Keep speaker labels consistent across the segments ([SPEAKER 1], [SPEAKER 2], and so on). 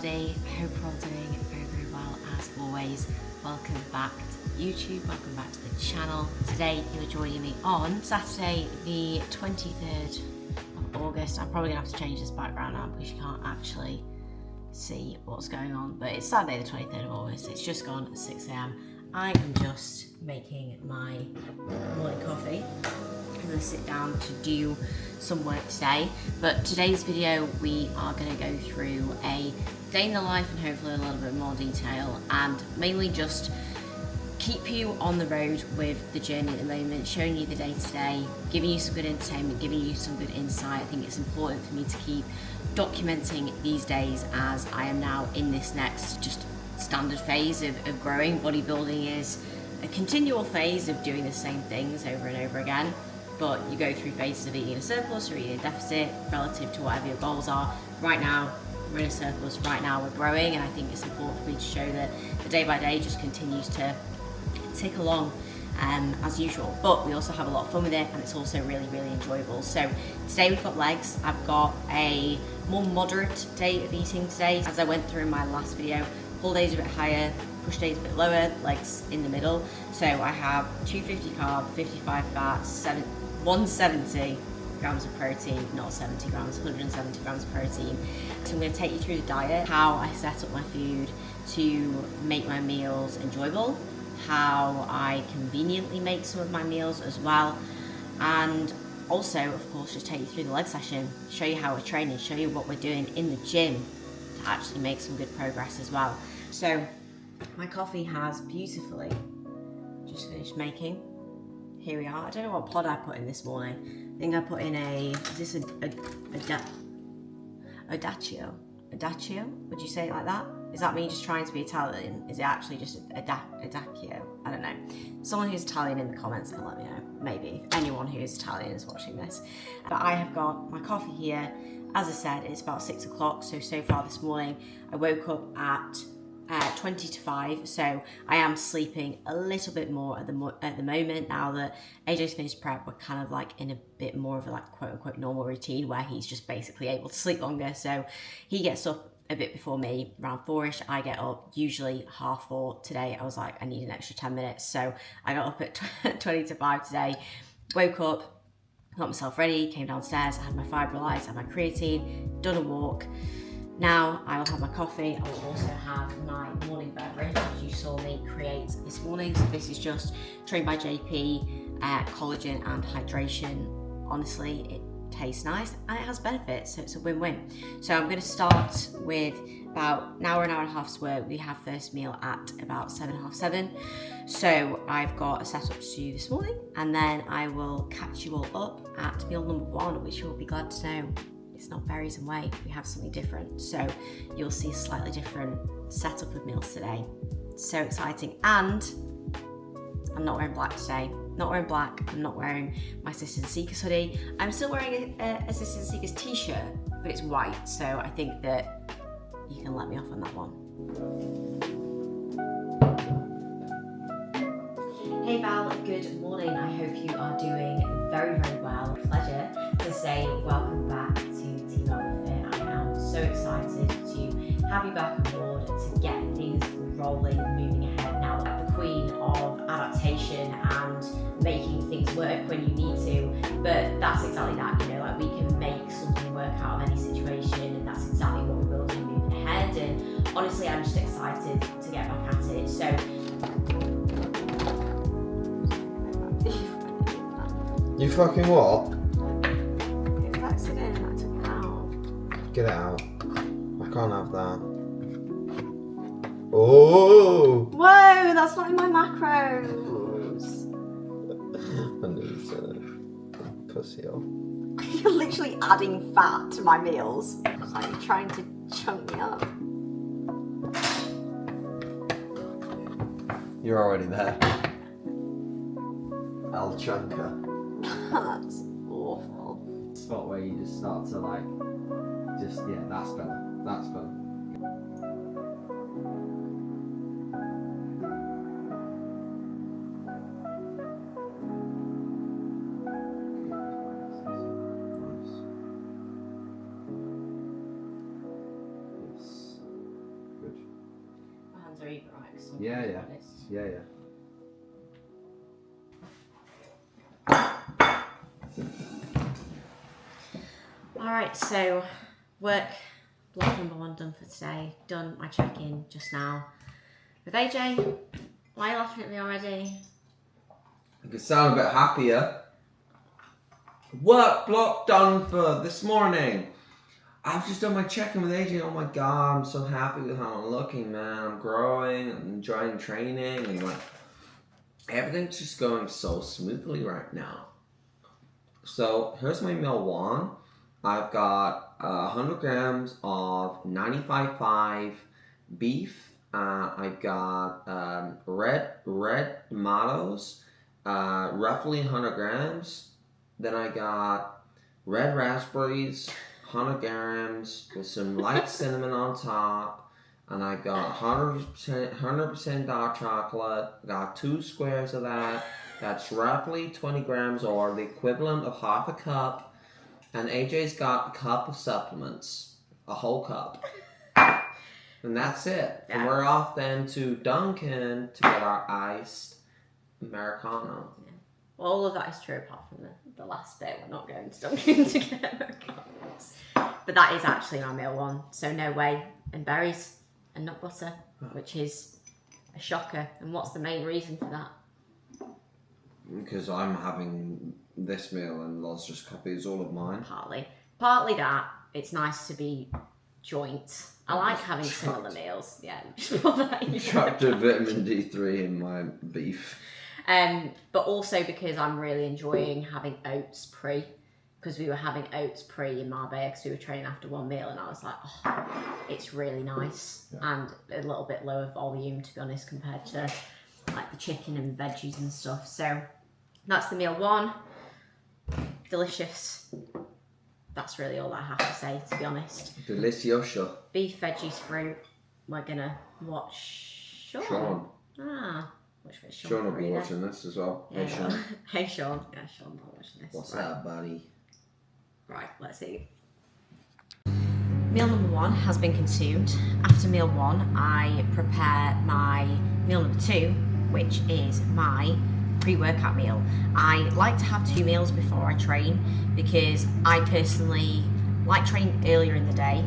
[SPEAKER 1] everybody. I hope you're all doing very, very well as always. Welcome back to YouTube, welcome back to the channel. Today you're joining me on Saturday the 23rd of August. I'm probably gonna have to change this background now because you can't actually see what's going on, but it's Saturday the 23rd of August. It's just gone at 6 a.m. I am just making my morning coffee. I'm going to sit down to do some work today, but today's video we are going to go through a day in the life and hopefully a little bit more detail, and mainly just keep you on the road with the journey at the moment, showing you the day to day, giving you some good entertainment, giving you some good insight. I think it's important for me to keep documenting these days as I am now in this next just standard phase of growing. Bodybuilding is a continual phase of doing the same things over and over again, but you go through phases of eating a surplus or eating a deficit relative to whatever your goals are. Right now we're in a surplus, right now we're growing, and I think it's important for me to show that the day by day just continues to tick along as usual, but we also have a lot of fun with it, and it's also really, really enjoyable. So today we've got legs. I've got a more moderate day of eating today. As I went through in my last video, pull days a bit higher, push days a bit lower, legs in the middle. So I have 250 carb, 55 fat, 170 grams of protein, not 70 grams, 170 grams of protein. So I'm going to take you through the diet, how I set up my food to make my meals enjoyable, how I conveniently make some of my meals as well, and also of course just take you through the leg session, show you how we're training, show you what we're doing in the gym to actually make some good progress as well. So my coffee has beautifully just finished making. Here we are. I don't know what pod I put in this morning. I think I put in is this a Adagio? Would you say it like that? Is that me just trying to be Italian? Is it actually just Adagio? I don't know. Someone who's Italian in the comments can let me know. Maybe if anyone who is Italian is watching this. But I have got my coffee here. As I said, it's about 6 o'clock. So far this morning, I woke up at 20 to 5, so I am sleeping a little bit more at the moment. Now that AJ's finished prep, we're kind of like in a bit more of a like quote unquote normal routine where he's just basically able to sleep longer. So he gets up a bit before me, around 4ish. I get up usually 4:30. Today I was like, I need an extra 10 minutes, so I got up at 20 to 5 today. Woke up, got myself ready, came downstairs, I had my Fibrilize, I had my creatine, done a walk. Now I will have my coffee. I will also have my morning beverage, as you saw me create this morning. So this is just Trained by JP, collagen and hydration. Honestly, it tastes nice and it has benefits, so it's a win-win. So I'm going to start with about an hour and a half's work. We have first meal at about 7:30, 7. So I've got a setup to do this morning, and then I will catch you all up at meal number 1, which you'll be glad to know it's not berries and whey. We have something different, so you'll see a slightly different setup of meals today. So exciting. And I'm not wearing black today. Not wearing black. I'm not wearing my Sisters and Seekers hoodie. I'm still wearing a Sisters and Seekers t-shirt, but it's white, so I think that you can let me off on that one. Hey Val, good morning. I hope you are doing very, very well. Pleasure to say welcome back to Team Outfit. I am so excited to have you back on board, to get things rolling and moving ahead now that the queen of adaptation and making things work when you need to. But that's exactly that, you know, like we can make something work out of any situation, and that's exactly what we will do moving ahead. And honestly, I'm just excited to get back at it. So
[SPEAKER 2] you fucking what?
[SPEAKER 1] It's an accident, I took it out.
[SPEAKER 2] Get it out. I can't have that. Oh!
[SPEAKER 1] Whoa, that's not in my macros.
[SPEAKER 2] And it's pussy off.
[SPEAKER 1] You're literally adding fat to my meals. It's like you're trying to chunk me up.
[SPEAKER 2] You're already there. El Chunker.
[SPEAKER 1] That's awful.
[SPEAKER 3] Spot where you just start to like, yeah, that's better. That's better. Yeah.
[SPEAKER 1] This.
[SPEAKER 3] Yeah.
[SPEAKER 1] Alright, so work block number 1 done for today. Done my check-in just now with AJ. Why are you laughing at me already?
[SPEAKER 2] You could sound a bit happier. Work block done for this morning. I've just done my check-in with AJ. Oh my god, I'm so happy with how I'm looking, man. I'm growing, I'm enjoying training, and like everything's just going so smoothly right now. So here's my meal 1. I've got 100 grams of 95.5 beef. I've got red tomatoes, roughly 100 grams. Then I got red raspberries, 100 grams with some light cinnamon on top. And I got 100% dark chocolate. Got 2 squares of that. That's roughly 20 grams, or the equivalent of half a cup. And AJ's got a cup of supplements, a whole cup. And that's it.
[SPEAKER 1] Yeah.
[SPEAKER 2] And we're off then to Dunkin' to get our iced Americano.
[SPEAKER 1] Yeah. Well, all of that is true apart from the last bit. We're not going to Dunkin' to get Americanos. But that is actually my meal 1. So no whey and berries and nut butter, which is a shocker. And what's the main reason for that?
[SPEAKER 2] Because I'm having this meal and Loz just copies all of mine.
[SPEAKER 1] Partly that. It's nice to be joint. I like having similar meals. Yeah, just put that in.
[SPEAKER 2] Trapped a vitamin D3 in my beef.
[SPEAKER 1] But also because I'm really enjoying having oats pre. Because we were having oats pre in Marbella because we were training after one meal, and I was like, oh, it's really nice. And a little bit lower volume, to be honest, compared to like the chicken and veggies and stuff. So that's the meal 1. Delicious. That's really all I have to say, to be honest.
[SPEAKER 2] Delicioso.
[SPEAKER 1] Beef, veggies, fruit. We're gonna watch
[SPEAKER 2] Sean.
[SPEAKER 1] Watch
[SPEAKER 2] Sean will be watching this as well.
[SPEAKER 1] Yeah,
[SPEAKER 2] Hey, Sean.
[SPEAKER 1] Hey, Sean. Yeah, Sean will watch this.
[SPEAKER 2] What's
[SPEAKER 1] right.
[SPEAKER 2] up, buddy?
[SPEAKER 1] Right, let's see. Meal number 1 has been consumed. After meal 1, I prepare my meal number 2, which is my pre-workout meal. I like to have 2 meals before I train because I personally like training earlier in the day,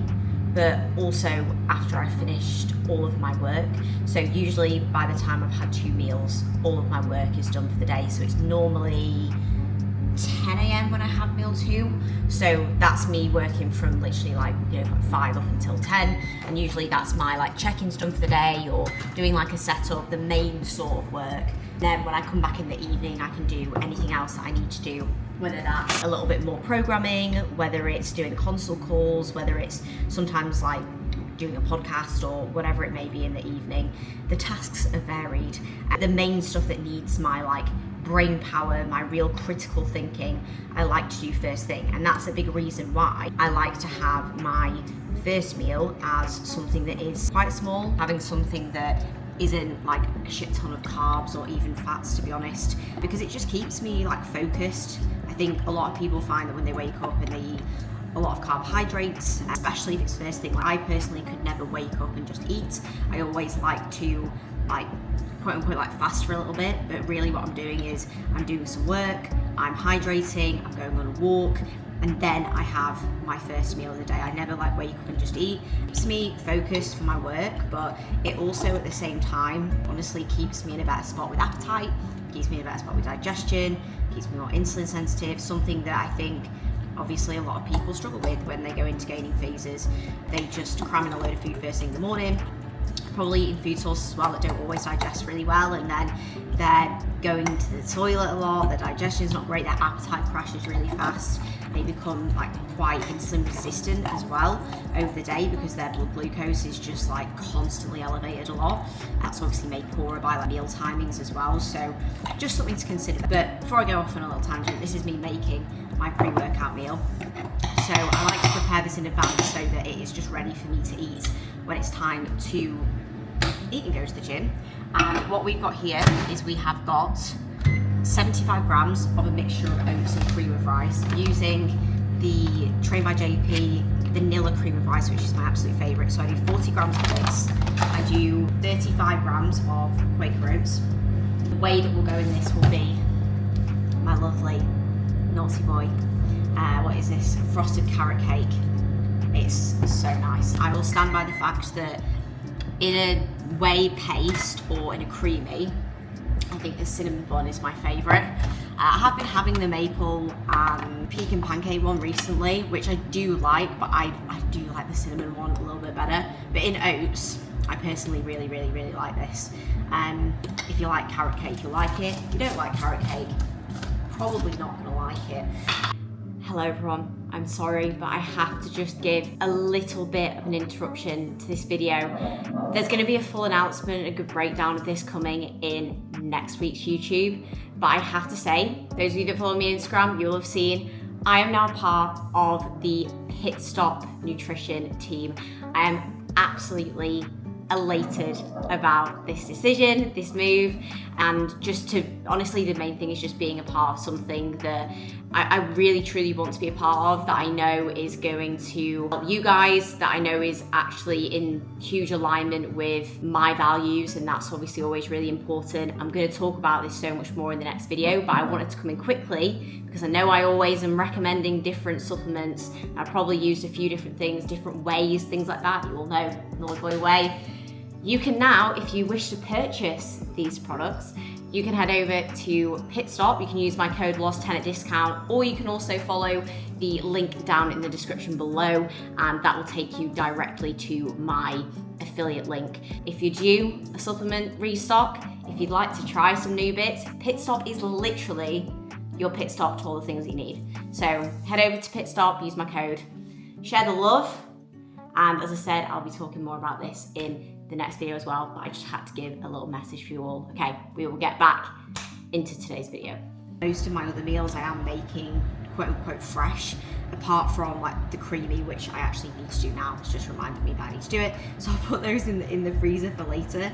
[SPEAKER 1] but also after I've finished all of my work. So usually by the time I've had 2 meals, all of my work is done for the day. So it's normally 10 a.m. when I have meal 2. So that's me working from literally like, 5 up until 10. And usually that's my like check-ins done for the day or doing like a setup, the main sort of work. Then when I come back in the evening, I can do anything else that I need to do, whether that's a little bit more programming, whether it's doing consult calls, whether it's sometimes like doing a podcast or whatever it may be in the evening. The tasks are varied. The main stuff that needs my like brain power, my real critical thinking, I like to do first thing. And that's a big reason why I like to have my first meal as something that is quite small, having something that isn't like a shit ton of carbs or even fats, to be honest, because it just keeps me like focused. I think a lot of people find that when they wake up and they eat a lot of carbohydrates, especially if it's first thing, like I personally could never wake up and just eat. I always like to like quote unquote like fast for a little bit, but really what I'm doing is I'm doing some work, I'm hydrating, I'm going on a walk, and then I have my first meal of the day. I never like wake up and just eat. It keeps me focused for my work, but it also at the same time honestly keeps me in a better spot with appetite, keeps me in a better spot with digestion, keeps me more insulin sensitive, something that I think obviously a lot of people struggle with when they go into gaining phases. They just cram in a load of food first thing in the morning, probably eating food sources as well that don't always digest really well, and then they're going to the toilet a lot, their digestion's not great, their appetite crashes really fast, they become like quite insulin resistant as well over the day because their blood glucose is just like constantly elevated a lot. That's obviously made poorer by like meal timings as well, so just something to consider. But before I go off on a little tangent, this is me making my pre-workout meal. So I like to prepare this in advance so that it is just ready for me to eat when it's time to eat and go to the gym. And what we've got here is we have got 75 grams of a mixture of oats and cream of rice using the Train by JP vanilla cream of rice, which is my absolute favourite. So I do 40 grams of this. I do 35 grams of Quaker oats. The whey that will go in this will be my lovely naughty boy. What is this? Frosted carrot cake. It's so nice. I will stand by the fact that in a whey paste or in a creamy, I think the cinnamon bun is my favourite. I have been having the maple pecan pancake one recently, which I do like, but I do like the cinnamon one a little bit better. But in oats, I personally really like this. If you like carrot cake, you'll like it. If you don't like carrot cake, probably not gonna like it. Hello everyone, I'm sorry, but I have to just give a little bit of an interruption to this video. There's going to be a full announcement, a good breakdown of this coming in next week's YouTube. But I have to say, those of you that follow me on Instagram, you'll have seen I am now part of the Pit Stop Nutrition team. I am absolutely elated about this decision, this move, and just to, honestly, the main thing is just being a part of something that I really truly want to be a part of, that I know is going to help you guys, that I know is actually in huge alignment with my values, and that's obviously always really important. I'm going to talk about this so much more in the next video, but I wanted to come in quickly because I know I always am recommending different supplements. I probably used a few different things, different ways, things like that. You all know Naughty Boy Way. You can now, if you wish to purchase these products, you can head over to Pit Stop. You can use my code LOST10 at discount, or you can also follow the link down in the description below, and that will take you directly to my affiliate link. If you're due a supplement restock, if you'd like to try some new bits, Pit Stop is literally your pit stop to all the things you need. So head over to Pit Stop, use my code, share the love, and as I said, I'll be talking more about this in the next video as well, but I just had to give a little message for you all. Okay, we will get back into today's video. Most of my other meals I am making quote unquote fresh, apart from like the creamy, which I actually need to do now. It's just reminded me that I need to do it, so I'll put those in the freezer for later.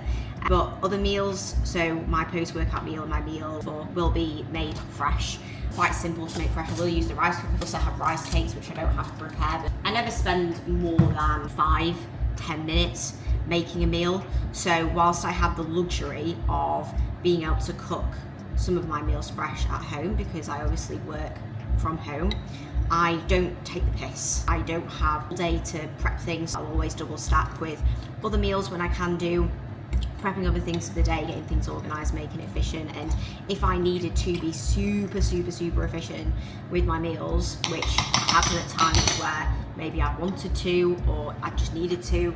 [SPEAKER 1] But other meals, so my post-workout meal and my meal will be made fresh. Quite simple to make fresh. I will use the rice cooker. I also have rice cakes, which I don't have to prepare, but I never spend more than 5-10 minutes making a meal. So whilst I have the luxury of being able to cook some of my meals fresh at home, because I obviously work from home, I don't take the piss. I don't have all day to prep things. I'll always double stack with other meals when I can do, prepping other things for the day, getting things organized, making it efficient. And if I needed to be super efficient with my meals, which happen at times where maybe I've wanted to, or I've just needed to,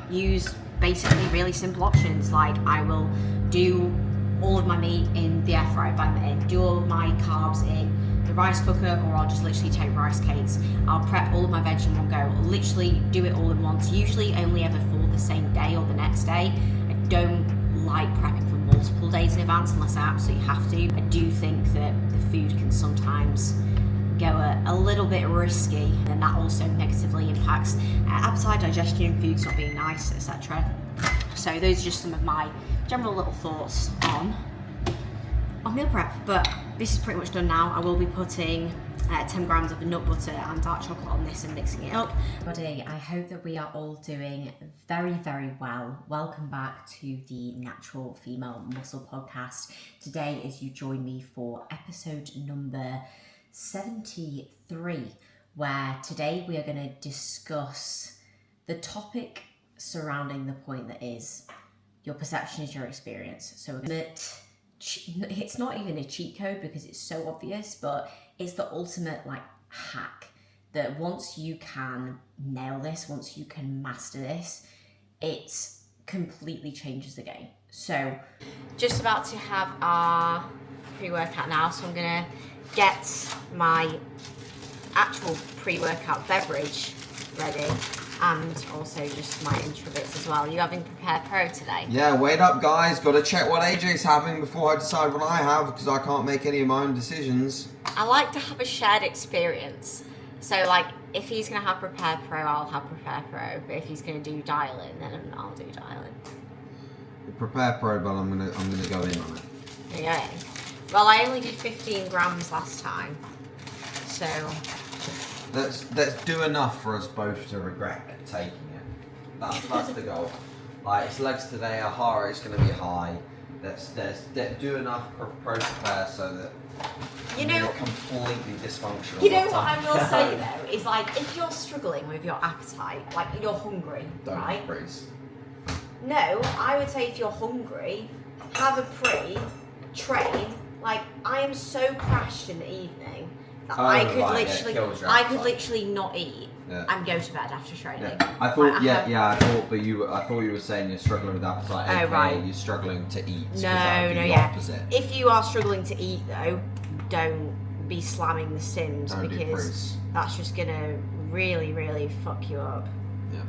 [SPEAKER 1] use basically really simple options. Like I will do all of my meat in the air fryer, bang it in, do all of my carbs in the rice cooker, or I'll just literally take rice cakes. I'll prep all of my veg in one go, literally do it all in once, usually only ever for the same day or the next day. I don't like prepping for multiple days in advance unless I absolutely have to. I do think that the food can sometimes go a little bit risky, and that also negatively impacts appetite, digestion, food's not being nice, etc. So those are just some of my general little thoughts on meal prep. But this is pretty much done now. I will be putting 10 grams of nut butter and dark chocolate on this and mixing it up.
[SPEAKER 4] Everybody, I hope that we are all doing very well. Welcome back to the Natural Female Muscle Podcast. Today, as you join me for episode number 73, where today we are going to discuss the topic surrounding the point that is your perception is your experience. So we're going to, it's not even a cheat code because it's so obvious, but it's the ultimate like hack that once you can nail this, once you can master this, it completely changes the game. So
[SPEAKER 1] Just about to have our pre-workout now, so I'm gonna get my actual pre-workout beverage ready, and also just my intro bits as well. Are you having Prepare Pro today?
[SPEAKER 2] Yeah, wait up guys, gotta check what AJ's having before I decide what I have, because I can't make any of my own decisions.
[SPEAKER 1] I like to have a shared experience. So like, if he's gonna have Prepare Pro, I'll have Prepare Pro, but if he's gonna do Dial-In, then I'll do Dial-In.
[SPEAKER 2] Prepare Pro, but I'm gonna go in on it.
[SPEAKER 1] There you go. Well, I only did 15 grams last time, so
[SPEAKER 2] Let's do enough for us both to regret taking it. That's the goal. Like, it's legs today, our heart rate's going to be high. Let's do enough prepare so that we're completely dysfunctional.
[SPEAKER 1] You know what I will say though is, like, if you're struggling with your appetite, like you're hungry,
[SPEAKER 2] Don't
[SPEAKER 1] right?
[SPEAKER 2] freeze.
[SPEAKER 1] No, I would say if you're hungry, have a train. Like, I am so crashed in the evening that I could literally not eat and go to bed after training.
[SPEAKER 2] Yeah. I thought, I thought you were saying you're struggling with appetite.
[SPEAKER 1] Oh, right.
[SPEAKER 2] You're struggling to eat.
[SPEAKER 1] Opposite. If you are struggling to eat though, don't be slamming the Sims because that's just gonna really, really fuck you up.
[SPEAKER 2] Yeah.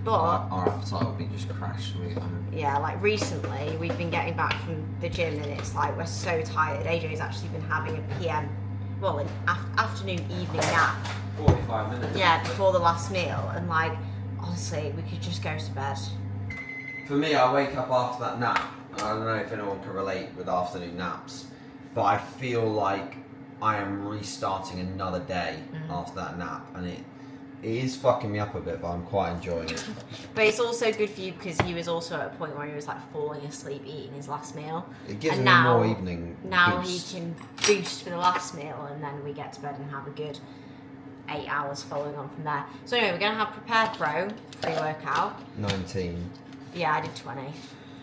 [SPEAKER 1] But
[SPEAKER 2] our appetite will be just crashed.
[SPEAKER 1] Yeah, like recently we've been getting back from the gym and it's like we're so tired. AJ's actually been having a an afternoon, evening nap.
[SPEAKER 2] 45 minutes.
[SPEAKER 1] Yeah, before the last meal, and like honestly, we could just go to bed.
[SPEAKER 2] For me, I wake up after that nap. I don't know if anyone can relate with afternoon naps, but I feel like I am restarting another day after that nap, and it is fucking me up a bit, but I'm quite enjoying it.
[SPEAKER 1] But it's also good for you because he was also at a point where he was like falling asleep eating his last meal.
[SPEAKER 2] It gives me more evening
[SPEAKER 1] Now
[SPEAKER 2] boost.
[SPEAKER 1] he can boost for the last meal, and then we get to bed and have a good 8 hours following on from there. So anyway, we're going to have Prepared Pro pre-workout.
[SPEAKER 2] 19.
[SPEAKER 1] Yeah, I did 20.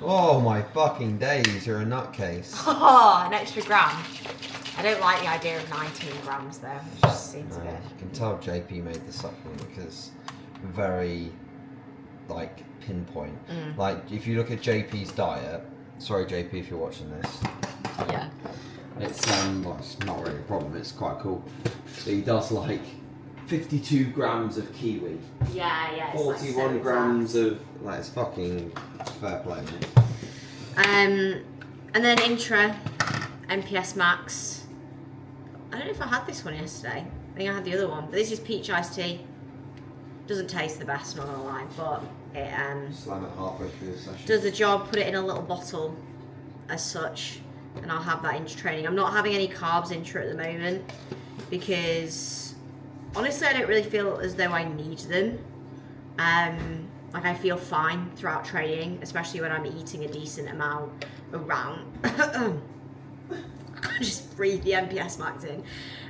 [SPEAKER 2] Oh my fucking days, you're a nutcase.
[SPEAKER 1] Oh, an extra gram. I don't like the idea of 19 grams though. It just seems a bit.
[SPEAKER 2] You can tell JP made the supplement because very, like, pinpoint. Like, if you look at JP's diet, sorry JP if you're watching this.
[SPEAKER 1] Yeah.
[SPEAKER 2] It's it's not really a problem, it's quite cool. So he does like 52 grams of kiwi.
[SPEAKER 1] Yeah.
[SPEAKER 2] 41
[SPEAKER 1] like
[SPEAKER 2] grams of, like, it's fucking fair play,
[SPEAKER 1] mate. And then intra, NPS Max. I don't know if I had this one yesterday. I think I had the other one, but this is peach iced tea. Doesn't taste the best, not gonna lie, but it
[SPEAKER 2] slam it halfway through the session.
[SPEAKER 1] does the job. Put it in a little bottle as such, and I'll have that intra training. I'm not having any carbs intra at the moment because honestly I don't really feel as though I need them. Like, I feel fine throughout training, especially when I'm eating a decent amount around just breathe the NPS Max in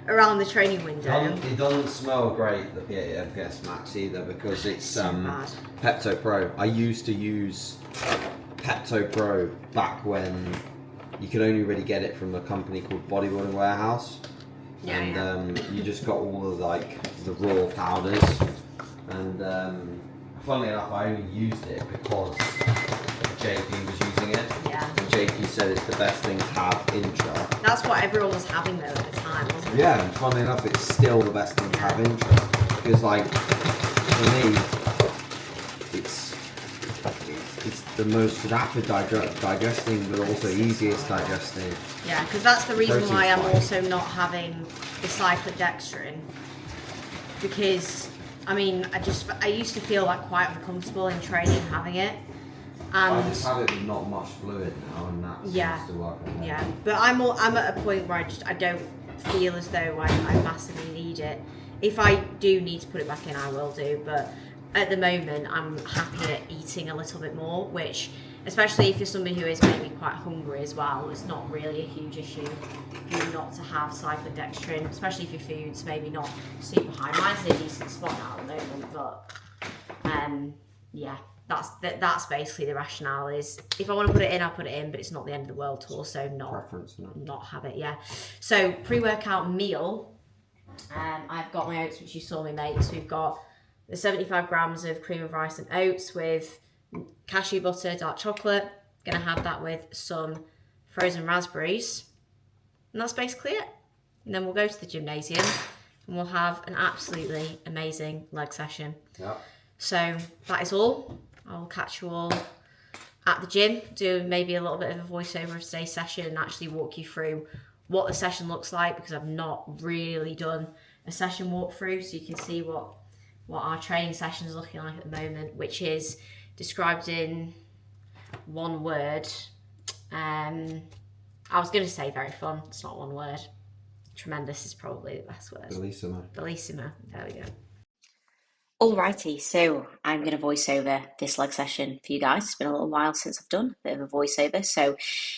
[SPEAKER 1] around the training window.
[SPEAKER 2] It doesn't smell great, the NPS Max, either, because it's
[SPEAKER 1] so bad.
[SPEAKER 2] Pepto Pro. I used to use Pepto Pro back when you could only really get it from a company called Bodybuilding Warehouse. You just got all of, like, the raw powders. And funnily enough, I only used it because JP was using it.
[SPEAKER 1] Yeah.
[SPEAKER 2] And JP said it's the best thing to have intra.
[SPEAKER 1] That's what everyone was having though at the time, wasn't it?
[SPEAKER 2] Yeah, and funnily enough, it's still the best thing to have intra. Because, like, for me, it's the most rapid digesting, but also easiest digesting.
[SPEAKER 1] Yeah, because that's the reason
[SPEAKER 2] Protein's
[SPEAKER 1] why I'm
[SPEAKER 2] fine.
[SPEAKER 1] also not having the cyclodextrin. Because, I mean, I used to feel like quite uncomfortable in training having it.
[SPEAKER 2] I
[SPEAKER 1] And
[SPEAKER 2] just have it with not much fluid now, and that seems to work.
[SPEAKER 1] yeah, but I'm at a point where I don't feel as though I massively need it. If I do need to put it back in, I will do. But at the moment, I'm happy at eating a little bit more, which, especially if you're somebody who is maybe quite hungry as well, it's not really a huge issue for you not to have cyclodextrin, especially if your food's maybe not super high. Mine's in a decent spot now at the moment, but yeah. That's basically the rationale. Is if I want to put it in, I'll put it in, but it's not the end of the world to also not have it. Yeah. So pre-workout meal, I've got my oats, which you saw me make. So we've got the 75 grams of cream of rice and oats with cashew butter, dark chocolate. Gonna have that with some frozen raspberries, and that's basically it. And then we'll go to the gymnasium and we'll have an absolutely amazing leg session.
[SPEAKER 2] Yeah.
[SPEAKER 1] So that is all. I'll catch you all at the gym, do maybe a little bit of a voiceover of today's session and actually walk you through what the session looks like, because I've not really done a session walkthrough, so you can see what our training session is looking like at the moment, which is described in one word. I was going to say very fun. It's not one word. Tremendous is probably the best word.
[SPEAKER 3] Bellissimo.
[SPEAKER 1] Bellissimo. There we go.
[SPEAKER 4] Alrighty, so I'm going to voice over this leg session for you guys. It's been a little while since I've done a bit of a voiceover, so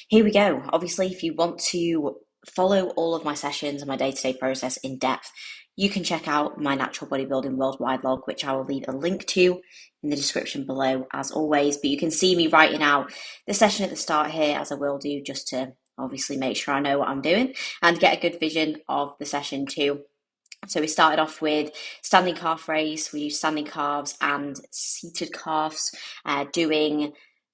[SPEAKER 4] here we go. Obviously, if you want to follow all of my sessions and my day-to-day process in depth, you can check out my Natural Bodybuilding Worldwide log, which I will leave a link to in the description below, as always. But you can see me writing out the session at the start here, as I will do, just to obviously make sure I know what I'm doing and get a good vision of the session too. So we started off with standing calf raise. We used standing calves and seated calves, doing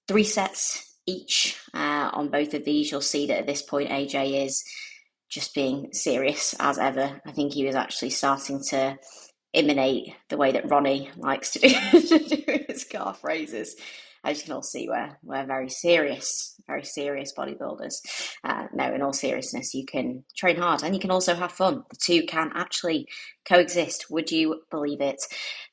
[SPEAKER 4] 3 sets each on both of these. You'll see that at this point AJ is just being serious as ever. I think he was actually starting to imitate the way that Ronnie likes to do his calf raises. As you can all see, we're very serious bodybuilders. No, in all seriousness, you can train hard and you can also have fun. The two can actually coexist. Would you believe it?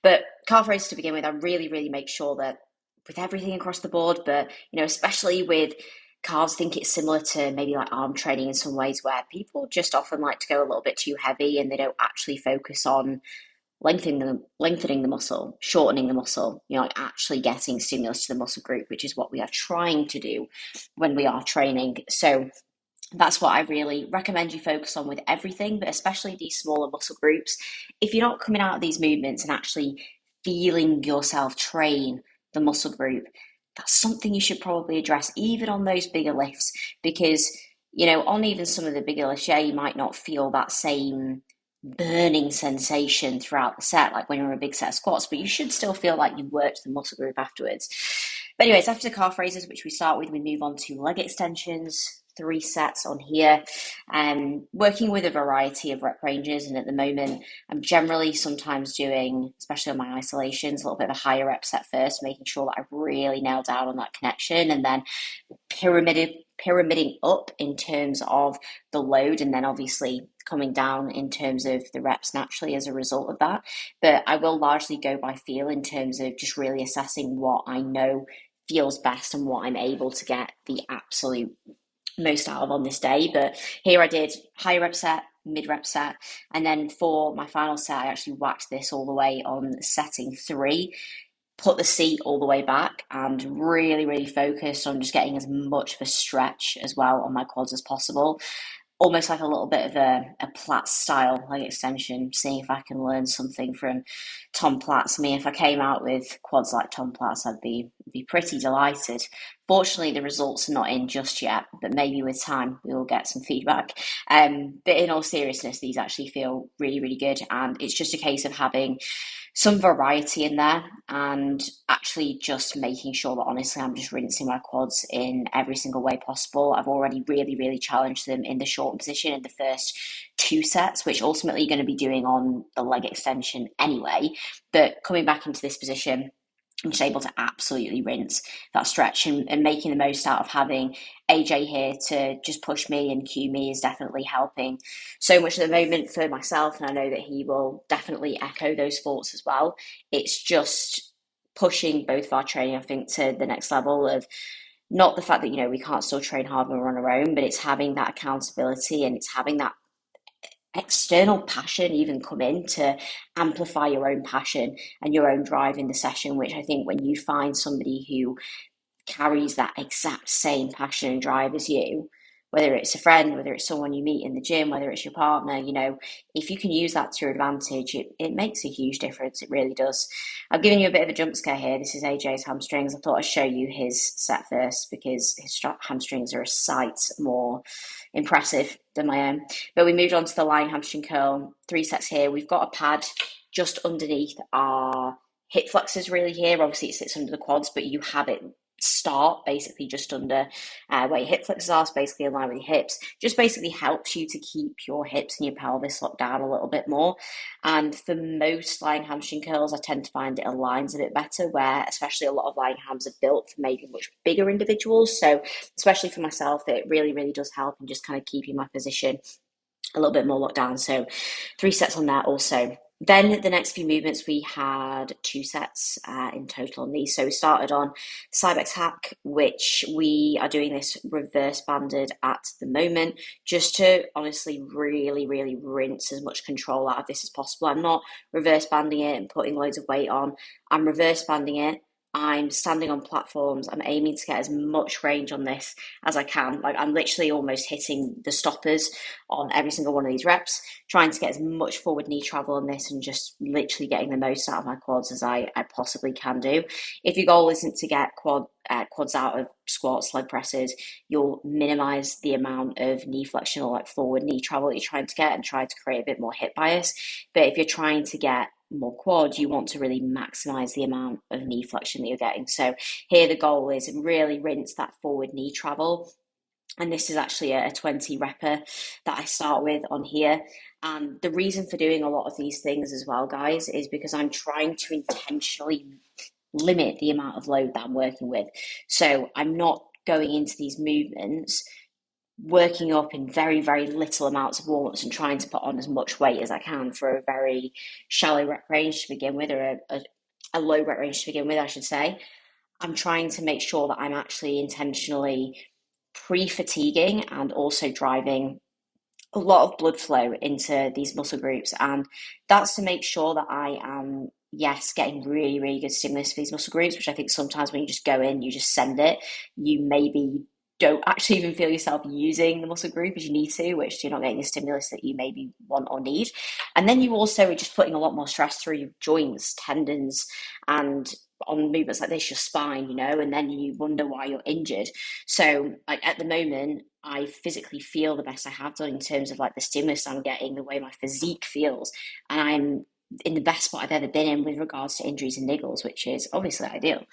[SPEAKER 4] But calf raises to begin with, I really make sure that with everything across the board, but especially with calves, I think it's similar to maybe like arm training in some ways, where people just often like to go a little bit too heavy and they don't actually focus on lengthening the muscle, shortening the muscle, like actually getting stimulus to the muscle group, which is what we are trying to do when we are training. So that's what I really recommend you focus on with everything, but especially these smaller muscle groups. If you're not coming out of these movements and actually feeling yourself train the muscle group, that's something you should probably address even on those bigger lifts, because on even some of the bigger lifts, you might not feel that same burning sensation throughout the set, like when you're in a big set of squats, but you should still feel like you worked the muscle group afterwards. But anyways, after the calf raises, which we start with, we move on to leg extensions, 3 sets on here, working with a variety of rep ranges. And at the moment, I'm generally sometimes doing, especially on my isolations, a little bit of a higher rep set first, making sure that I really nail down on that connection, and then pyramiding up in terms of the load, and then obviously coming down in terms of the reps naturally as a result of that. But I will largely go by feel in terms of just really assessing what I know feels best and what I'm able to get the absolute most out of on this day. But here I did high rep set, mid rep set, and then for my final set I actually whacked this all the way on setting 3, put the seat all the way back, and really focused on just getting as much of a stretch as well on my quads as possible. Almost like a little bit of a Platz style leg extension, seeing if I can learn something from Tom Platz. I mean, if I came out with quads like Tom Platz, I'd be pretty delighted. Fortunately, the results are not in just yet, but maybe with time we will get some feedback. But in all seriousness, these actually feel really good, and it's just a case of having some variety in there and actually just making sure that honestly I'm just rinsing my quads in every single way possible. I've already really challenged them in the shortened position in the first 2 sets, which ultimately you're going to be doing on the leg extension anyway. But coming back into this position, I'm just able to absolutely rinse that stretch, and making the most out of having AJ here to just push me and cue me is definitely helping so much at the moment for myself, and I know that he will definitely echo those thoughts as well. It's just pushing both of our training, I think, to the next level of not the fact that, we can't still train hard when we're on our own, but it's having that accountability and it's having that external passion even come in to amplify your own passion and your own drive in the session, which I think when you find somebody who carries that exact same passion and drive as you, whether it's a friend, whether it's someone you meet in the gym, whether it's your partner, if you can use that to your advantage, it makes a huge difference. It really does. I've given you a bit of a jump scare here. This is AJ's hamstrings. I thought I'd show you his set first because his hamstrings are a sight more impressive than my own. But we moved on to the lying hamstring curl, 3 sets here. We've got a pad just underneath our hip flexors really here. Obviously it sits under the quads, but you have it start basically just under where your hip flexors are, so basically in line with your hips. Just basically helps you to keep your hips and your pelvis locked down a little bit more. And for most lying hamstring curls, I tend to find it aligns a bit better, where especially a lot of lying hams are built for maybe much bigger individuals. So especially for myself, it really does help in just kind of keeping my position a little bit more locked down. So 3 sets on that also.
[SPEAKER 1] Then the next few movements, we had 2 sets in total on these. So we started on Cybex hack, which we are doing this reverse banded at the moment, just to honestly really, really rinse as much control out of this as possible. I'm not reverse banding it and putting loads of weight on. I'm reverse banding it. I'm standing on platforms. I'm aiming to get as much range on this as I can. Like, I'm literally almost hitting the stoppers on every single one of these reps, trying to get as much forward knee travel on this and just literally getting the most out of my quads as I possibly can do. If your goal isn't to get quads out of squats, leg presses, you'll minimize the amount of knee flexion or like forward knee travel that you're trying to get and try to create a bit more hip bias. But if you're trying to get more quad, you want to really maximize the amount of knee flexion that you're getting. So here the goal is really rinse that forward knee travel. And this is actually a 20 repper that I start with on here. And the reason for doing a lot of these things as well, guys, is because I'm trying to intentionally limit the amount of load that I'm working with. So I'm not going into these movements working up in very, very little amounts of warm-ups and trying to put on as much weight as I can for a very shallow rep range to begin with, or a low rep range to begin with, I should say. I'm trying to make sure that I'm actually intentionally pre-fatiguing and also driving a lot of blood flow into these muscle groups. And that's to make sure that I am, yes, getting really, really good stimulus for these muscle groups, which I think sometimes when you just go in, you just send it, you maybe don't actually even feel yourself using the muscle group as you need to, which you're not getting the stimulus that you maybe want or need. And then you also are just putting a lot more stress through your joints, tendons, and on movements like this, your spine, and then you wonder why you're injured. So like at the moment, I physically feel the best I have done in terms of like the stimulus I'm getting, the way my physique feels, and I'm in the best spot I've ever been in with regards to injuries and niggles, which is obviously ideal.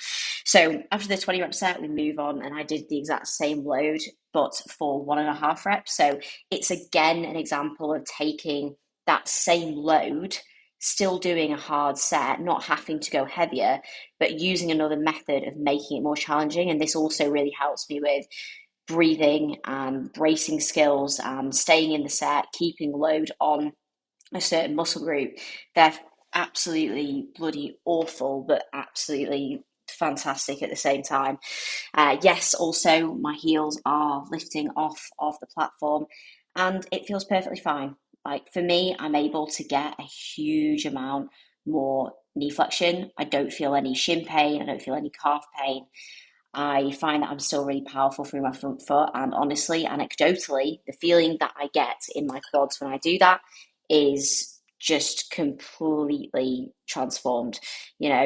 [SPEAKER 1] So after the 20 rep set, we move on, and I did the exact same load, but for 1.5 reps. So it's again an example of taking that same load, still doing a hard set, not having to go heavier, but using another method of making it more challenging. And this also really helps me with breathing and bracing skills and staying in the set, keeping load on a certain muscle group. They're absolutely bloody awful, but absolutely fantastic at the same time. Yes, also my heels are lifting off of the platform and it feels perfectly fine. Like for me, I'm able to get a huge amount more knee flexion. I don't feel any shin pain. I don't feel any calf pain. I find that I'm still really powerful through my front foot, and honestly, anecdotally, the feeling that I get in my quads when I do that is just completely transformed,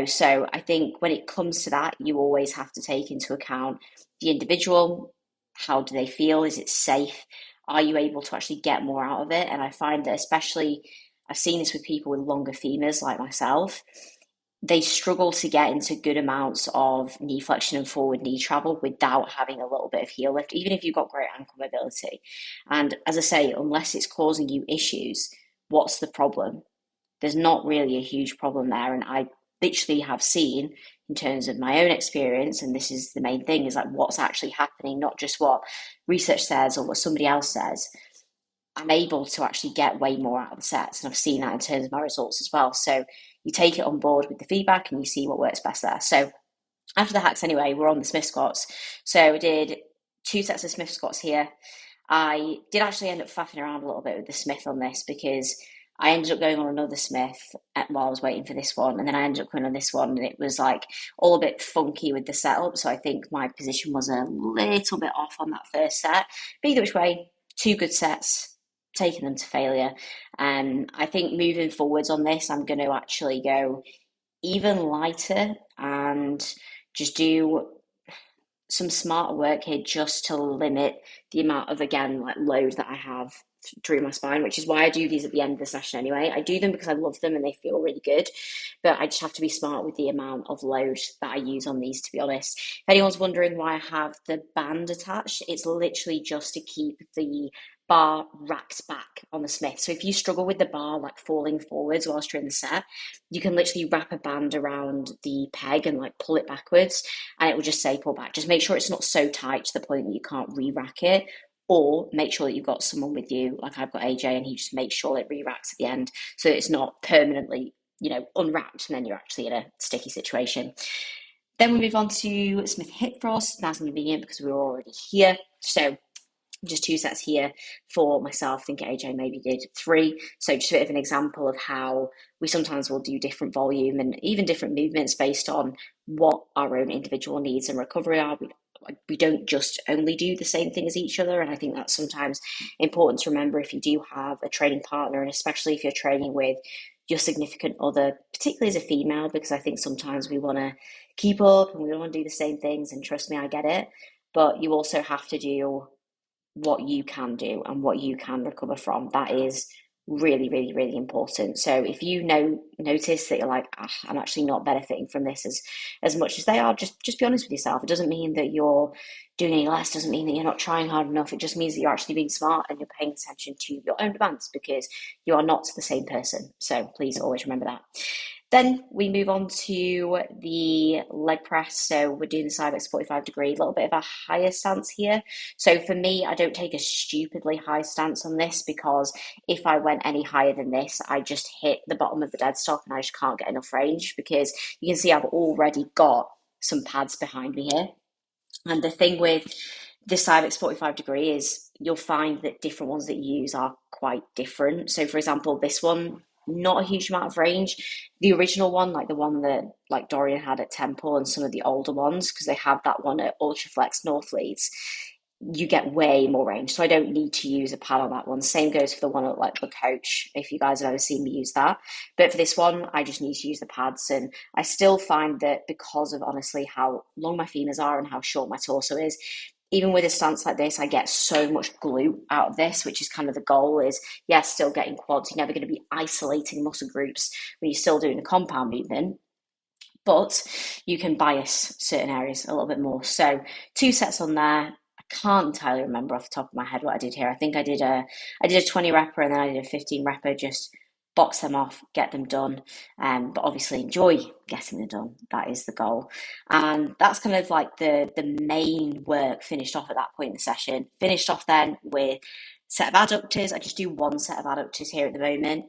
[SPEAKER 1] So I think when it comes to that, you always have to take into account the individual. How do they feel? Is it safe? Are you able to actually get more out of it? And I find that especially, I've seen this with people with longer femurs like myself, they struggle to get into good amounts of knee flexion and forward knee travel without having a little bit of heel lift, even if you've got great ankle mobility. And as I say, unless it's causing you issues, what's the problem? There's not really a huge problem there. And I literally have seen, in terms of my own experience, and this is the main thing, is like what's actually happening, not just what research says or what somebody else says. I'm able to actually get way more out of the sets, and I've seen that in terms of my results as well. So you take it on board with the feedback and you see what works best there. So after the hacks anyway, we're on the Smith squats. So we did 2 sets of Smith squats here. I did actually end up faffing around a little bit with the Smith on this because I ended up going on another Smith while I was waiting for this one, and then I ended up going on this one, and it was like all a bit funky with the setup. So I think my position was a little bit off on that first set. But either which way, 2 good sets, taking them to failure. I think moving forwards on this, I'm going to actually go even lighter and just do some smarter work here just to limit the amount of, again, like load that I have through my spine, which is why I do these at the end of the session anyway. I do them because I love them and they feel really good, but I just have to be smart with the amount of load that I use on these, to be honest. If anyone's wondering why I have the band attached, it's literally just to keep the bar racked back on the Smith. So if you struggle with the bar like falling forwards whilst you're in the set, you can literally wrap a band around the peg and like pull it backwards, and it will just say pull back. Just make sure it's not so tight to the point that you can't re-rack it, or make sure that you've got someone with you, like I've got AJ, and he just makes sure it re-wraps at the end, so it's not permanently, unwrapped, and then you're actually in a sticky situation. Then we move on to Smith hip thrust. That's convenient because we were already here. So just 2 sets here for myself. I think AJ maybe did 3. So just a bit of an example of how we sometimes will do different volume and even different movements based on what our own individual needs and recovery are. We don't just only do the same thing as each other. And I think that's sometimes important to remember if you do have a training partner, and especially if you're training with your significant other, particularly as a female, because I think sometimes we want to keep up and we don't want to do the same things. And trust me, I get it. But you also have to do what you can do and what you can recover from. That is really, really, really important. So if you notice that you're like, I'm actually not benefiting from this as much as they are, just be honest with yourself. It doesn't mean that you're doing any less, doesn't mean that you're not trying hard enough. It just means that you're actually being smart and you're paying attention to your own demands, because you are not the same person. So please always remember that. Then we move on to the leg press. So we're doing the Cybex 45 degree, a little bit of a higher stance here. So for me, I don't take a stupidly high stance on this, because if I went any higher than this, I just hit the bottom of the dead stop and I just can't get enough range, because you can see I've already got some pads behind me here. And the thing with the Cybex 45 degree is you'll find that different ones that you use are quite different. So for example, this one, not a huge amount of range. The original one, like the one that like Dorian had at Temple, and some of the older ones, because they have that one at Ultraflex North Leeds, you get way more range. So I don't need to use a pad on that one. Same goes for the one at like the Coach, if you guys have ever seen me use that. But for this one, I just need to use the pads. And I still find that because of honestly how long my femurs are and how short my torso is, even with a stance like this, I get so much glute out of this, which is kind of the goal is, yes, still getting quads. You're never going to be isolating muscle groups when you're still doing a compound movement, but you can bias certain areas a little bit more. So 2 sets on there. I can't entirely remember off the top of my head what I did here. I think I did a 20 repper and then I did a 15 repper, just box them off, get them done, but obviously enjoy getting them done. That is the goal. And that's kind of like the main work finished off at that point in the session. Finished off then with set of adductors. I just do 1 set of adductors here at the moment,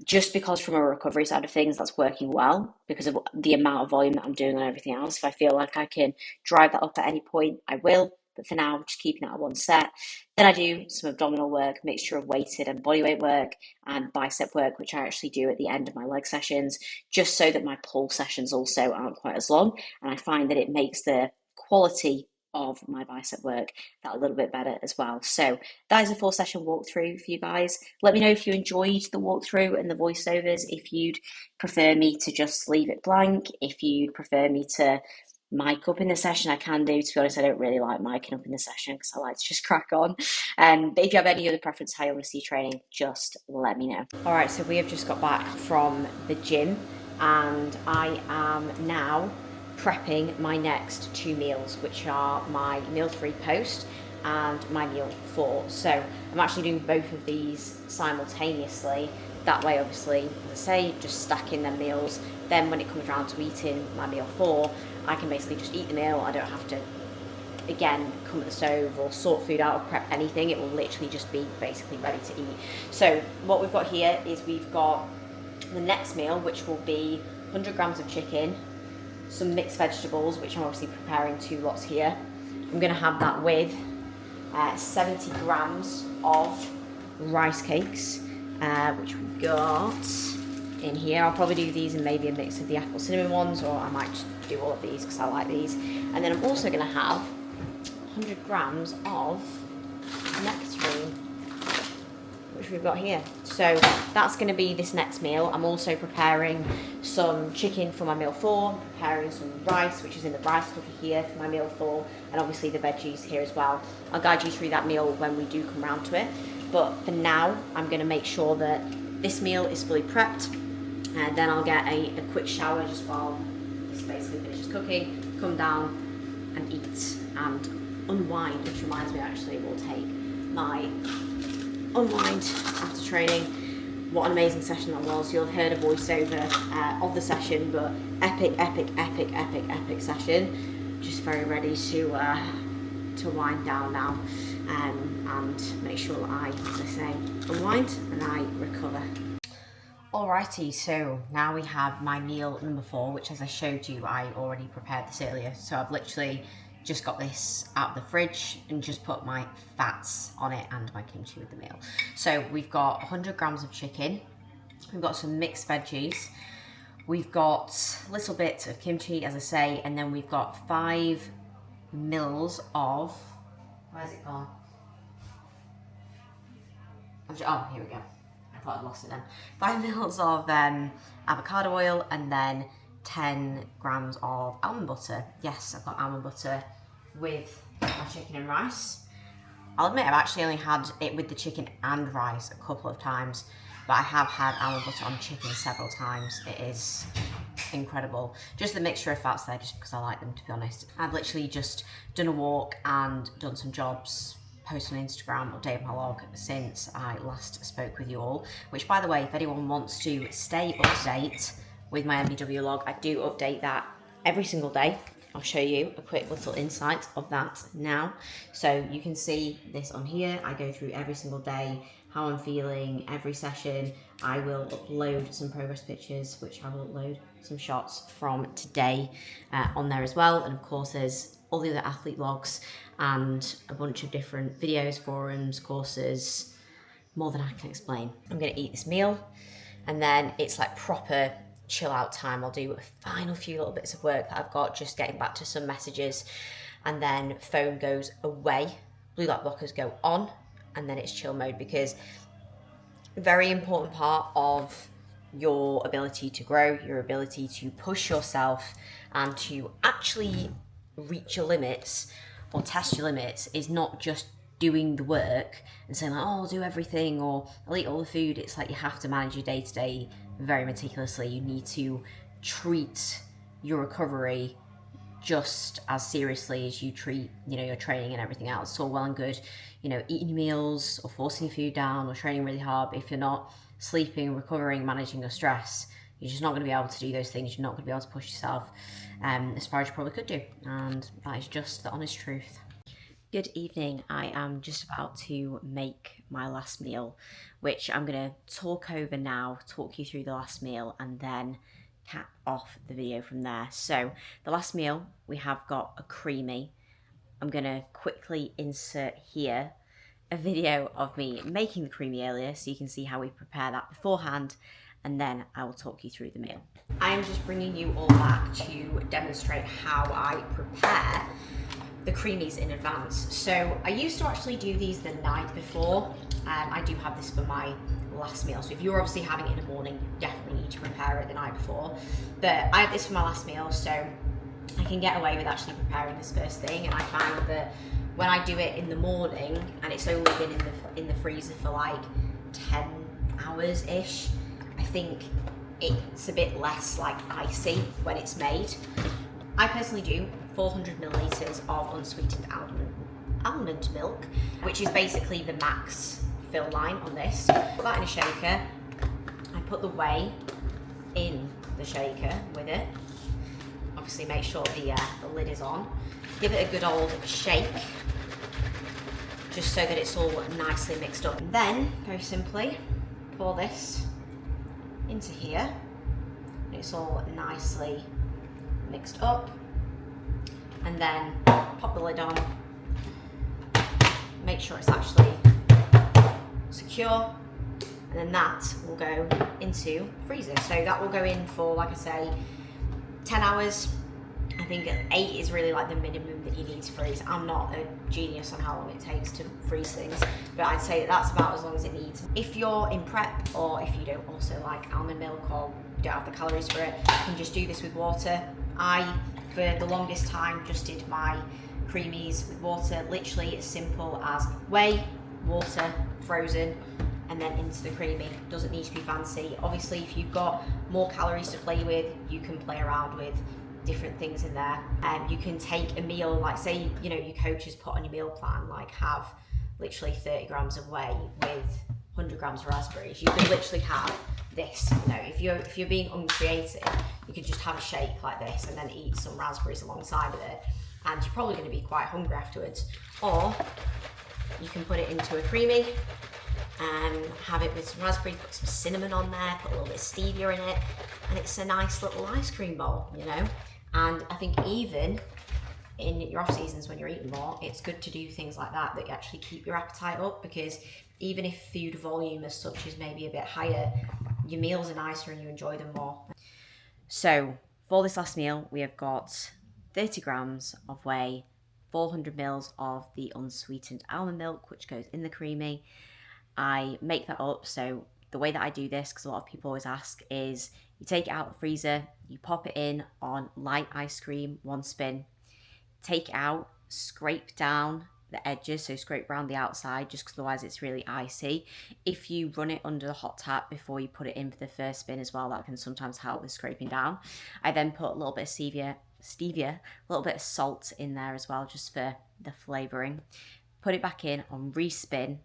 [SPEAKER 1] just because from a recovery side of things, that's working well because of the amount of volume that I'm doing on everything else. If I feel like I can drive that up at any point, I will. But for now, just keeping it at 1 set. Then I do some abdominal work, mixture of weighted and bodyweight work, and bicep work, which I actually do at the end of my leg sessions, just so that my pull sessions also aren't quite as long. And I find that it makes the quality of my bicep work that a little bit better as well. So that is a 4-session walkthrough for you guys. Let me know if you enjoyed the walkthrough and the voiceovers, if you'd prefer me to just leave it blank, if you'd prefer me to mic up in the session. I can do, to be honest. I don't really like micing up in the session because I like to just crack on. But if you have any other preference how you want to see training, just let me know.
[SPEAKER 4] All right, so we have just got back from the gym and I am now prepping my next 2 meals, which are my meal 3 post and my meal 4. So I'm actually doing both of these simultaneously. That way, obviously, as I say, just stacking them meals. Then when it comes around to eating my meal 4, I can basically just eat the meal. I don't have to, again, come at the stove or sort food out or prep anything. It will literally just be basically ready to eat. So what we've got here is we've got the next meal, which will be 100 grams of chicken, some mixed vegetables, which I'm obviously preparing 2 lots here. I'm going to have that with 70 grams of rice cakes, which we've got in here. I'll probably do these in maybe a mix of the apple cinnamon ones, or I might just do all of these because I like these. And then I'm also going to have 100 grams of nectarine, which we've got here. So that's going to be this next meal. I'm also preparing some chicken for my meal 4, preparing some rice, which is in the rice cooker here for my meal 4, and obviously the veggies here as well. I'll guide you through that meal when we do come round to it. But for now, I'm going to make sure that this meal is fully prepped, and then I'll get a quick shower just while this basically finishes cooking, come down and eat and unwind, which reminds me, actually, we'll take my unwind after training. What an amazing session that was. You'll have heard a voiceover of the session, but epic session. Just very ready to
[SPEAKER 1] to wind down now, and make sure that I, as I say, unwind and I recover. Alrighty, so now we have my meal number 4, which, as I showed you, I already prepared this earlier. So I've literally just got this out of the fridge and just put my fats on it and my kimchi with the meal. So we've got 100 grams of chicken, we've got some mixed veggies, we've got a little bit of kimchi, as I say, and then we've got 5 mils of, where's it gone? Oh, here we go. I thought I'd lost it then. 5 mils of avocado oil, and then 10 grams of almond butter. Yes, I've got almond butter with my chicken and rice. I'll admit I've actually only had it with the chicken and rice a couple of times, but I have had almond butter on chicken several times. It is incredible. Just the mixture of fats there, just because I like them, to be honest. I've literally just done a walk and done some jobs, posted on Instagram, updated my log since I last spoke with you all, which, by the way, if anyone wants to stay up to date with my MBW log, I do update that every single day. I'll show you a quick little insight of that now. So you can see this on here. I go through every single day, how I'm feeling, every session. I will upload some progress pictures, which I will upload some shots from today on there as well. And of course, there's all the other athlete logs and a bunch of different videos, forums, courses, more than I can explain. I'm gonna eat this meal, and then it's like proper chill out time. I'll do a final few little bits of work that I've got, just getting back to some messages, and then phone goes away, blue light blockers go on, and then it's chill mode, because a very important part of your ability to grow, your ability to push yourself and to actually reach your limits or test your limits is not just doing the work and saying like, oh, I'll do everything, or I'll eat all the food. It's like you have to manage your day-to-day very meticulously. You need to treat your recovery just as seriously as you treat, your training and everything else. It's all well and good, eating your meals or forcing your food down or training really hard, but if you're not sleeping, recovering, managing your stress, you're just not going to be able to do those things. You're not going to be able to push yourself as far as you probably could do, and that is just the honest truth. Good evening. I am just about to make my last meal, which I'm going to talk over now, talk you through the last meal, and then cap off the video from there. So the last meal, we have got a creamy. I'm going to quickly insert here a video of me making the creamy earlier, so you can see how we prepare that beforehand, and then I will talk you through the meal. I am just bringing you all back to demonstrate how I prepare the creamies in advance. So I used to actually do these the night before. I do have this for my last meal. So if you're obviously having it in the morning, you definitely need to prepare it the night before. But I have this for my last meal, so I can get away with actually preparing this first thing. And I find that when I do it in the morning and it's only been in the freezer for like 10 hours-ish, I think it's a bit less like icy when it's made. I personally do 400 milliliters of unsweetened almond milk, which is basically the max fill line on this. Put that in a shaker. I put the whey in the shaker with it. Obviously make sure the lid is on. Give it a good old shake, just so that it's all nicely mixed up. And then, very simply, pour this into here. And it's all nicely mixed up. And then pop the lid on, make sure it's actually secure, and then that will go into freezer. So that will go in for, like I say, 10 hours. I think 8 is really like the minimum that you need to freeze. I'm not a genius on how long it takes to freeze things, but I'd say that that's about as long as it needs. If you're in prep, or if you don't also like almond milk or don't have the calories for it, you can just do this with water. I, for the longest time, just did my creamies with water, literally as simple as whey, water, frozen, and then into the creamy. Doesn't need to be fancy. Obviously, if you've got more calories to play with, you can play around with different things in there. And you can take a meal, like say, your coach has put on your meal plan, like have literally 30 grams of whey with 100 grams of raspberries. You can literally have this, if you're being uncreative, you could just have a shake like this and then eat some raspberries alongside of it. and you're probably going to be quite hungry afterwards. Or you can put it into a creamy and have it with some raspberry, put some cinnamon on there, put a little bit of stevia in it, and it's a nice little ice cream bowl, you know. And I think even in your off seasons when you're eating more, it's good to do things like that that actually keep your appetite up, because even if food volume as such is maybe a bit higher, your meals are nicer and you enjoy them more. So for this last meal, we have got 30 grams of whey, 400 mils of the unsweetened almond milk, which goes in the creamy. I make that up. So the way that I do this, because a lot of people always ask, is you take it out of the freezer, you pop it in on light ice cream, 1 spin, take it out, scrape down the edges, so scrape around the outside, just because otherwise it's really icy. If you run it under the hot tap before you put it in for the first spin as well, that can sometimes help with scraping down. I then put a little bit of stevia, a little bit of salt in there as well, just for the flavouring. Put it back in on respin,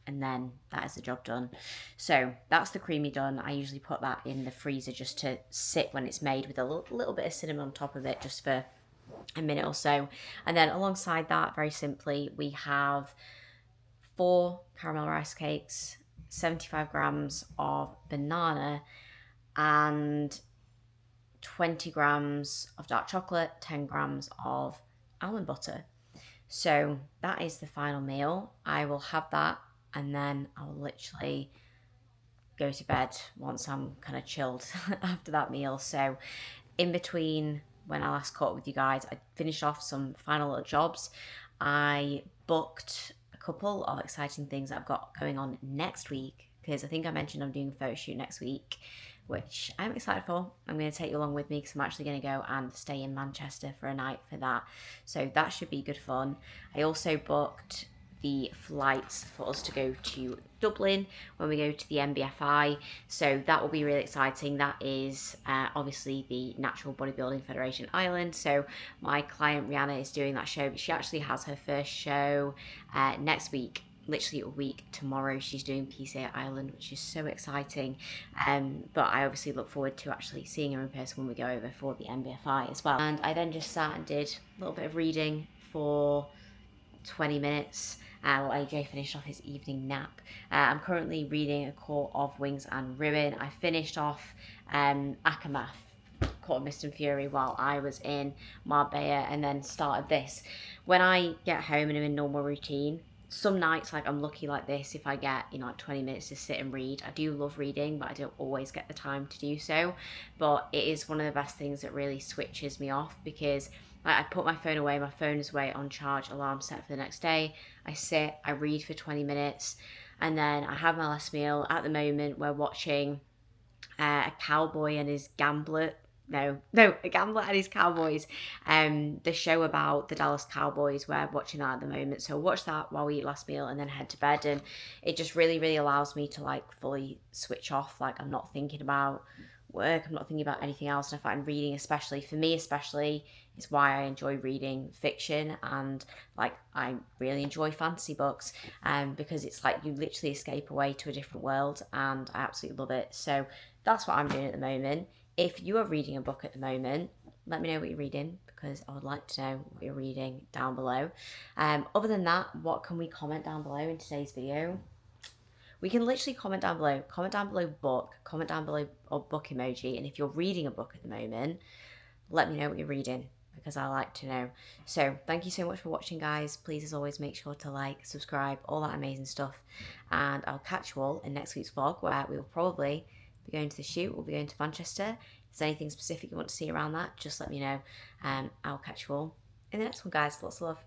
[SPEAKER 1] and then that is the job done. So that's the creamy done. I usually put that in the freezer just to sit when it's made, with a little bit of cinnamon on top of it, just for a minute or so. And then alongside that, very simply, we have 4 caramel rice cakes, 75 grams of banana, and 20 grams of dark chocolate, 10 grams of almond butter. So that is the final meal. I will have that, and then I'll literally go to bed once I'm kind of chilled after that meal. So in between when I last caught up with you guys, I finished off some final little jobs. I booked a couple of exciting things that I've got going on next week, because I think I mentioned I'm doing a photo shoot next week, which I'm excited for. I'm going to take you along with me, because I'm actually going to go and stay in Manchester for a night for that. So that should be good fun. I also booked the flights for us to go to Dublin when we go to the NBFI, so that will be really exciting. That is obviously the Natural Bodybuilding Federation Ireland, so my client Rihanna is doing that show, but she actually has her first show next week, literally a week tomorrow. She's doing PCA Ireland, which is so exciting, but I obviously look forward to actually seeing her in person when we go over for the NBFI as well. And I then just sat and did a little bit of reading for 20 minutes while AJ finished off his evening nap. I'm currently reading A Court of Wings and Ruin. I finished off Akamath, Court of Mist and Fury, while I was in Marbella, and then started this. When I get home and I'm in normal routine, some nights, like, I'm lucky like this if I get, you know, like 20 minutes to sit and read. I do love reading, but I don't always get the time to do so. But it is one of the best things that really switches me off, because I put my phone away, my phone is away on charge, alarm set for the next day. I sit, I read for 20 minutes, and then I have my last meal. At the moment, we're watching a cowboy and his gambler. A gambler and his cowboys. The show about the Dallas Cowboys, we're watching that at the moment. So watch that while we eat last meal and then head to bed. And it just really, really allows me to, like, fully switch off. Like, I'm not thinking about work, I'm not thinking about anything else. And I find reading, especially for me, is why I enjoy reading fiction, and, like, I really enjoy fantasy books, because it's like you literally escape away to a different world, and I absolutely love it. So that's what I'm doing at the moment. If you are reading a book at the moment, let me know what you're reading, because I would like to know what you're reading down below. Other than that, what can we comment down below in today's video? We can literally comment down below book, comment down below or book emoji, and if you're reading a book at the moment, let me know what you're reading, because I like to know. So thank you so much for watching, guys. Please, as always, make sure to like, subscribe, all that amazing stuff, and I'll catch you all in next week's vlog, where we will probably be going to the shoot. We'll be going to Manchester. If there's anything specific you want to see around that, just let me know. I'll catch you all in the next one, guys. Lots of love.